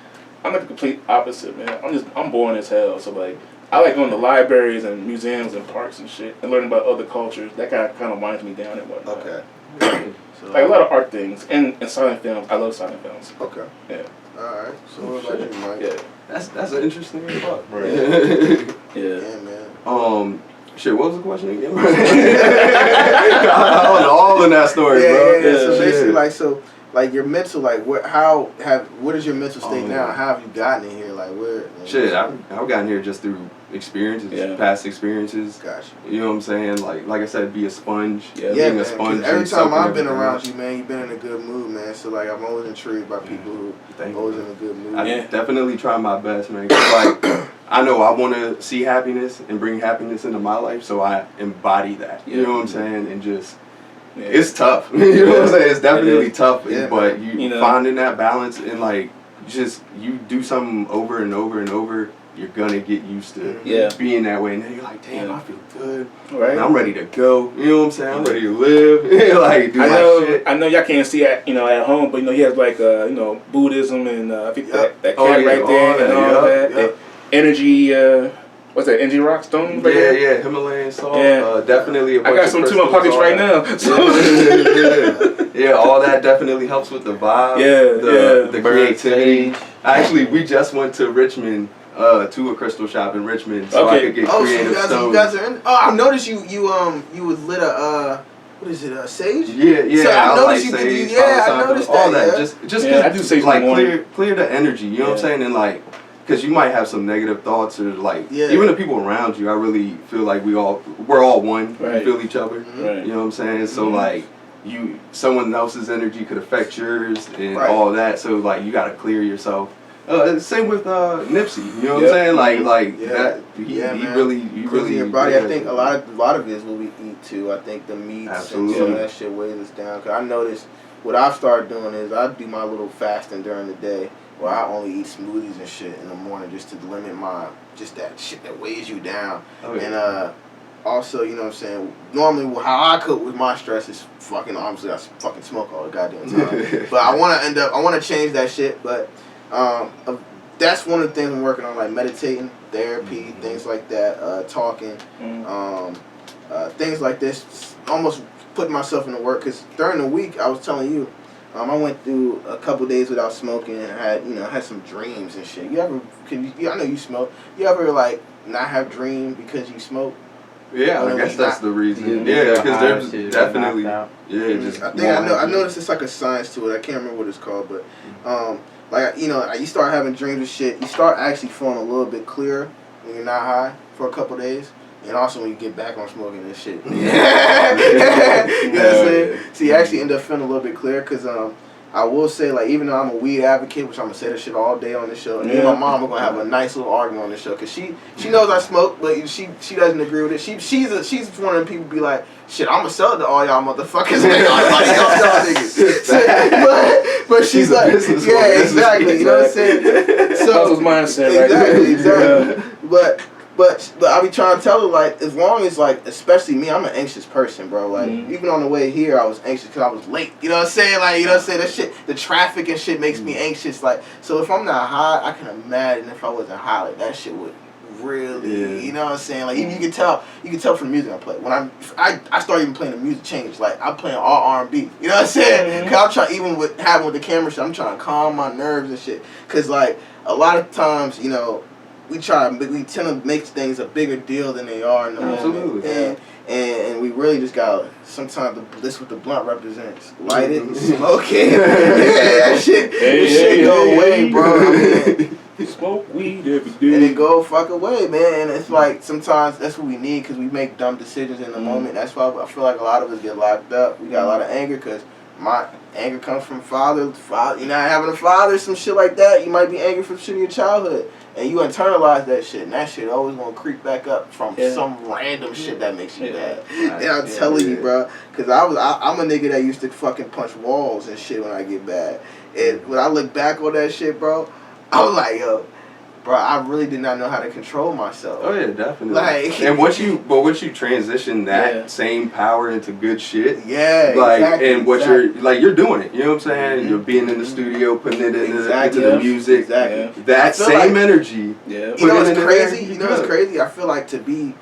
I'm like the complete opposite, man. I'm boring as hell. So like I like going to libraries and museums and parks and shit and learning about other cultures. That kind of winds me down and whatnot. Okay. Like a lot of art things and silent films. I love silent films. Okay. Yeah. Alright. So what about you, Mike? Yeah. That's an interesting thought. Right. Yeah, man. Shit, what was the question again? that story, yeah, bro. Yeah. So basically, like your mental, like what is your mental state now? How have you gotten in here? Like where? Shit, I've gotten here just through experiences, past experiences. Gotcha. You know what I'm saying? Like I said, be a sponge. Yeah, being man, a sponge. every time I've been around you, man, you've been in a good mood, man. So like, I'm always intrigued by people who always in a good mood. I definitely try my best, man. 'Cause, like, I know I want to see happiness and bring happiness into my life, so I embody that. You know what I'm saying? And just. Yeah. It's tough. You know what I'm saying? It's definitely tough. Yeah, but you know, finding that balance and like just you do something over and over and over, you're gonna get used to being that way. And then you're like, damn, I feel good. Right. And I'm ready to go. You know what I'm saying? I'm ready to live. Like do my shit. I know y'all can't see at at home, but he has like Buddhism and I think that cat right there and all that. The energy. What's that? Energy rock stone? Right Yeah, Himalayan salt. Definitely. I got some 2 in my pockets right now. So. Yeah, all that definitely helps with the vibe. The creativity. Actually, we just went to Richmond to a crystal shop in Richmond, so I could get creative stones. So you guys are in. Oh, I noticed you would lit a. What is it? Sage? Yeah. So I noticed like sage. I noticed all that. Just I do sage like clear the energy. You know what I'm saying? And like. Because you might have some negative thoughts or like even the people around you. I really feel like we're all one. We feel each other. Right. You know what I'm saying? So like someone else's energy could affect yours and all that. So like you gotta clear yourself. Same with Nipsey. You know what I'm saying? Like that. He really. Your body. I think a lot of it is what we eat too. I think the meats and some of that shit weighs us down. Cause I noticed what I've started doing is I do my little fasting during the day. Where I only eat smoothies and shit in the morning just to limit that shit that weighs you down. And also, you know what I'm saying, normally how I cope with my stress is fucking, obviously I fucking smoke all the goddamn time. But I want to change that shit, but that's one of the things I'm working on, like meditating, therapy, things like that, talking, things like this, almost putting myself into work, because during the week, I was telling you, I went through a couple days without smoking and had some dreams and shit. I know you smoke. You ever like not have dreams because you smoke? Yeah, I guess that's the reason. Yeah, because there's definitely I noticed it's like a science to it. I can't remember what it's called, but you start having dreams and shit. You start actually feeling a little bit clearer when you're not high for a couple days. And also when you get back on smoking and shit. You know what I'm saying? So you actually end up feeling a little bit clearer, because I will say, like, even though I'm a weed advocate, which I'm going to say this shit all day on the show, and me and my mom are going to have a nice little argument on the show, because she knows I smoke, but she doesn't agree with it. She's one of the people be like, shit, I'm going to sell it to all y'all motherfuckers. Everybody else y'all niggas. But she's like, exactly. You know what I'm saying? That was mindset right Exactly. But I be trying to tell her, like, as long as, like, especially me, I'm an anxious person, bro. Like, even on the way here, I was anxious because I was late. You know what I'm saying? Like, you know what I'm saying? That shit, the traffic and shit makes me anxious. Like, so if I'm not high, I can imagine if I wasn't high, like, that shit would really, you know what I'm saying? Like, you can tell from the music I play. When I started even playing the music change. Like, I'm playing all R&B. You know what I'm saying? Because I'm trying, even with the camera shit, I'm trying to calm my nerves and shit. Because, like, a lot of times, you know, we tend to make things a bigger deal than they are in the moment. And we really just got sometimes this what the blunt represents. Light it, smoke it. That shit go away, bro. I mean, smoke weed every day. And it go fuck away, man. And it's like sometimes that's what we need, because we make dumb decisions in the moment. That's why I feel like a lot of us get locked up. We got a lot of anger, because my anger comes from father. You're not having a father, some shit like that. You might be angry from shit in your childhood. And you internalize that shit, and that shit always gonna creep back up from some random shit that makes you mad. And I'm telling you, bro, because I'm a nigga that used to fucking punch walls and shit when I get mad. And when I look back on that shit, bro, I was like, yo, bro, I really did not know how to control myself. Oh yeah, definitely. Like, and once you transition that same power into good shit, you're doing it. You know what I'm saying? You're being in the studio, putting it into the music. Exactly. That same energy. Yeah. You know what's crazy? What's crazy? I feel like to be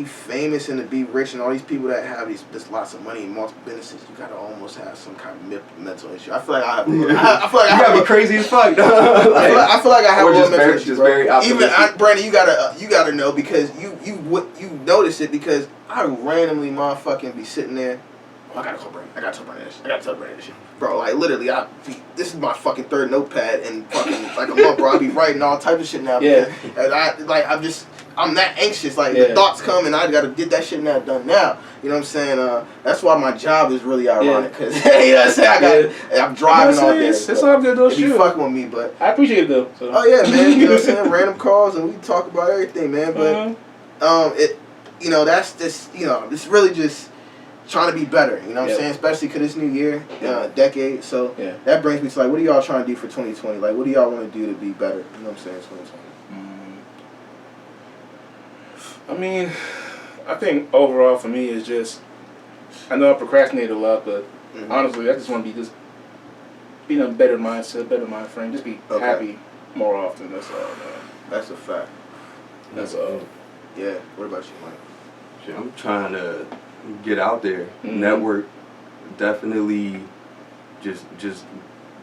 famous and to be rich and all these people that have this lots of money and multiple businesses, you gotta almost have some kind of mental issue. I feel like I have. I feel like you gotta be crazy as fuck. I feel like I have a mental issue. Very even Brandon, you gotta know, because you notice it, because I randomly motherfucking be sitting there I gotta tell Brandon this shit. Bro, like, literally, this is my fucking third notepad in fucking, like, a month, bro. I be writing all types of shit now. Yeah. And I'm that anxious. Like, the thoughts come, and I gotta get that shit done now. You know what I'm saying? That's why my job is really ironic, because, you know what I'm saying? I'm driving all day. It's all good, though, You fucking with me, but... I appreciate it, though. So. Oh, yeah, man. You know what I'm saying? Random calls, and we talk about everything, man. But, that's just, it's really just... trying to be better, you know what I'm saying? Especially because it's new year, decade. So that brings me to, like, what are y'all trying to do for 2020? Like, what do y'all want to do to be better? You know what I'm saying? 2020. I mean, I think overall for me is just, I know I procrastinate a lot, but honestly, I just want to be in a better mindset, better mind frame. Just be happy more often. That's all, man. That's a fact. That's all. Yeah. What about you, Mike? Shit, I'm trying to get out there, network, definitely just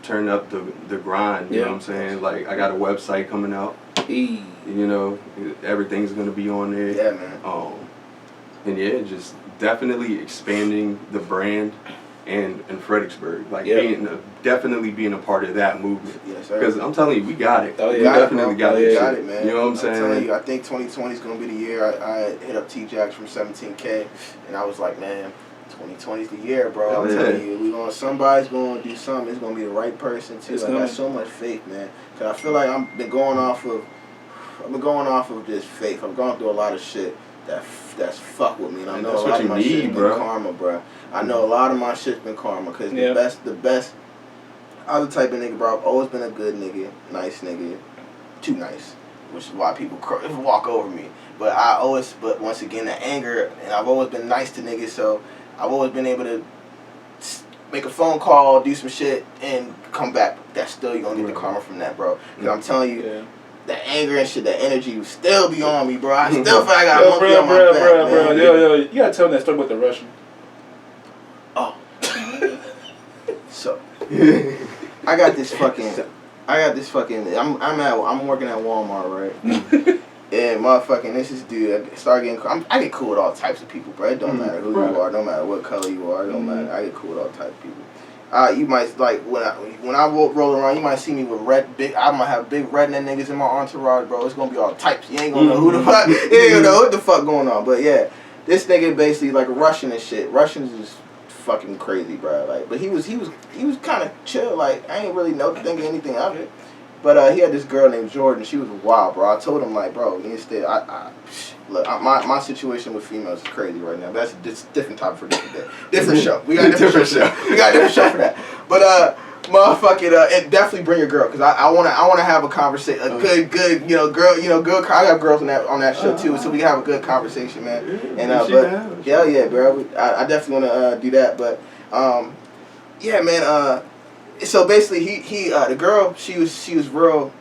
turn up the grind, you know what I'm saying? Like, I got a website coming out, everything's gonna be on there. Yeah, man. And just definitely expanding the brand and Fredericksburg, like definitely being a part of that movement. Yes, sir. Because I'm telling you, we got it. Oh, yeah. We definitely got it. Got it, man. You know what I'm saying? Telling you, I think 2020 is gonna be the year. I hit up T-Jax from 17K, and I was like, man, 2020 is the year, bro. I'm telling you, somebody's gonna do something. It's gonna be the right person too. I got so much faith, man. Cause I feel like I've been going off of just faith. I'm going through a lot of shit that's fuck with me, and I know a lot of my shit's been karma, bro. I know a lot of my shit's been karma, cause the best. I'm the type of nigga, bro. I've always been a good nigga, nice nigga, too nice, which is why people walk over me. But once again, the anger, and I've always been nice to niggas, so I've always been able to make a phone call, do some shit, and come back. That's still, you're gonna get the karma from that, bro. Cause I'm telling you, the anger and shit, the energy will still be on me, bro. I still feel like I got a monkey on my back, man. Yo, you gotta tell me that story about the Russian. Oh. So, I got this fucking, I'm working at Walmart, right? And motherfucking, this dude, I get cool with all types of people, bro. It don't matter who you are, don't matter what color you are, it don't matter. I get cool with all types of people. You might, like, when I roll around, you might see me with I might have big redneck niggas in my entourage, bro. It's gonna be all types. You ain't gonna know who the fuck, you ain't gonna know what the fuck going on. But yeah, this nigga basically like a Russian and shit. Russians is fucking crazy, bro. Like, but he was kind of chill. Like, I ain't really think anything of it. But he had this girl named Jordan. She was wild, bro. I told him, like, bro, instead, look, my situation with females is crazy right now. That's a different topic for different day. Different show. We got a different show. We got a different show for that. But motherfucking, and definitely bring your girl, cause I wanna have a conversation, a good, girl, good. I got girls on that show too, so we can have a good conversation, man. And yeah, bro. I definitely wanna do that, but yeah, man. So basically, he the girl, she was real.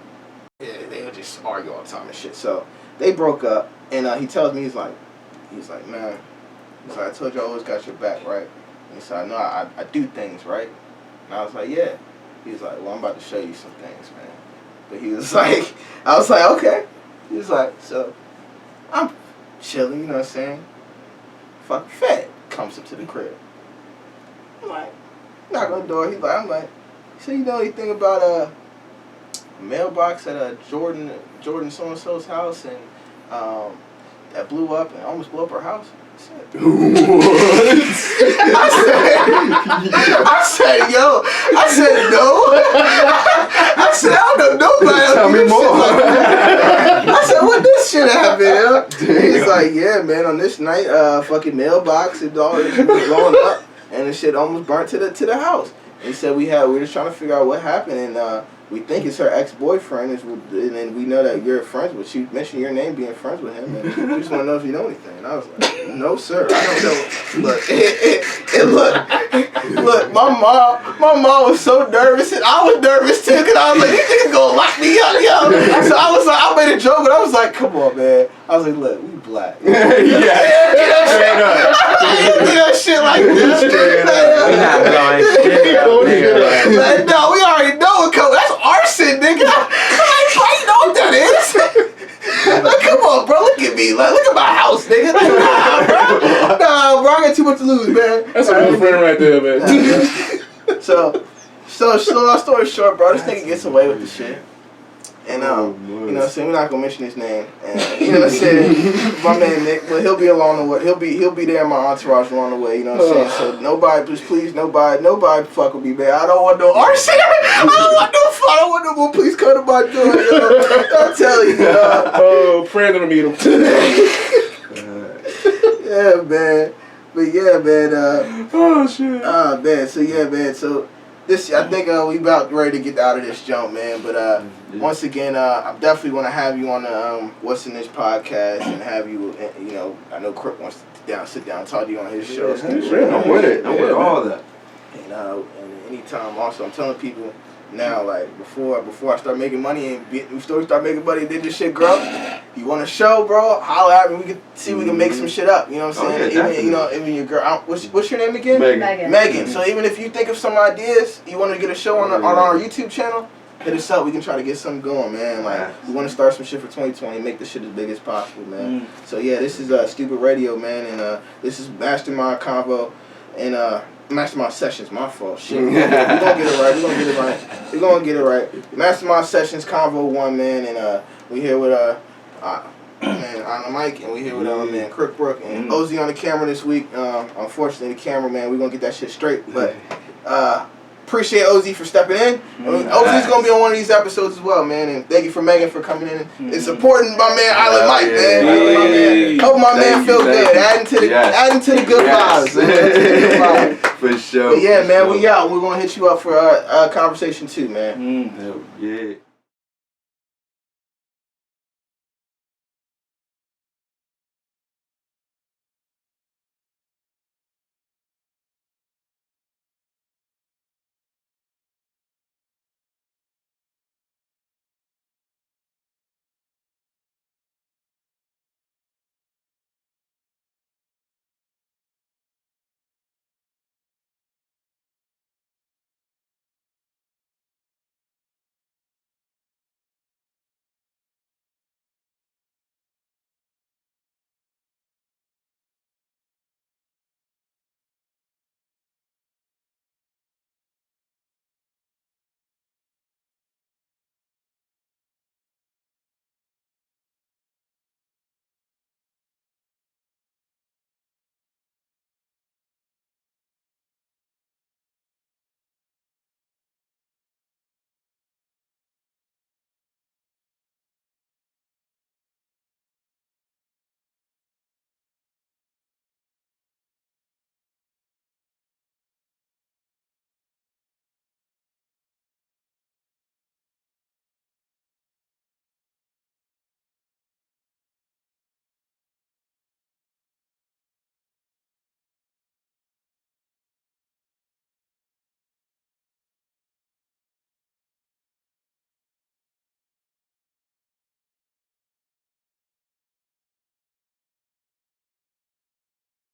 Yeah, they would just argue all the time and shit. So they broke up, and he tells me he's like, man, he's like, I told you I always got your back, right? And he said, no, I do things, right? And I was like, yeah. He was like, well, I'm about to show you some things, man. But he was like, I was like, okay. He was like, so I'm chilling, you know what I'm saying? Fucking Fed comes up to the crib. I'm like, knock on the door. I'm like, so you know anything about a mailbox at Jordan so and so's house, and that blew up and almost blew up her house? I said no. I don't know nobody. Tell me more. I said, what this shit happened? He's like, yeah, man. On this night, fucking mailbox and all this shit was blowing up, and the shit almost burnt to the house. And he said we were just trying to figure out what happened, and we think it's her ex-boyfriend, and we know that you're friends with. She mentioned your name, being friends with him, and we just want to know if you know anything. And I was like, no, sir, I don't know. Look, my mom was so nervous, and I was nervous too, because I was like, these niggas gonna lock me up, yo. So I was like, I made a joke, but I was like, come on, man. I was like, look, we black. Shit like this. We not blowing shit up, nigga. No, we already know it. That's arson, nigga. I know what that is. Like, come on, bro. Look at me. Like, look at my house, nigga. Like, nah, bro. I got too much to lose. lose, man. That's a real friend right there, man. So long story short, bro, this nigga gets away with the shit. And you know what I'm saying, we're not gonna mention his name. And you know what I'm saying, my man Nick, but he'll be along the way. He'll be there in my entourage along the way. You know what I'm saying. So nobody, please, nobody fuck with me, man. I don't want no RC. I don't want no more. Please come to my door, yo. I'm telling you. Oh, pray never meet him. Yeah, man. But yeah, man. Oh shit. Man. So yeah, man. So. I think we about ready to get out of this jump, man. But once again, I definitely want to have you on the What's in This podcast and have you, you know, I know Crook wants to sit down and talk to you on his show. Sure. I'm with it. I'm with all that. And anytime also, I'm telling people now, like, before I start making money and we start making money and then this shit grow, you want a show, bro, holla at me. We can see we can make some shit up. You know what I'm saying? Even your girl, what's your name again? Megan. So even if you think of some ideas, you want to get a show on our YouTube channel, hit us up. We can try to get something going, man. Like, we want to start some shit for 2020, make this shit as big as possible, man. So yeah, this is Stupid Radio, man, and this is Mastermind Convo, and Mastermind Sessions, my fault. Shit. We're gonna get it right. Mastermind Sessions Convo 1, man, and we here with man on the mic, and we here with man Crookbrook and Ozzy on the camera this week. Unfortunately, the cameraman, we're gonna get that shit straight, but appreciate Ozzy for stepping in. Ozzy's gonna be on one of these episodes as well, man. And thank you for Megan for coming in and supporting my man Island Mike, man. Hope my man feel good. Adding to the good vibes. For sure. But yeah, man, we out. We're gonna hit you up for a conversation too, man. Yeah.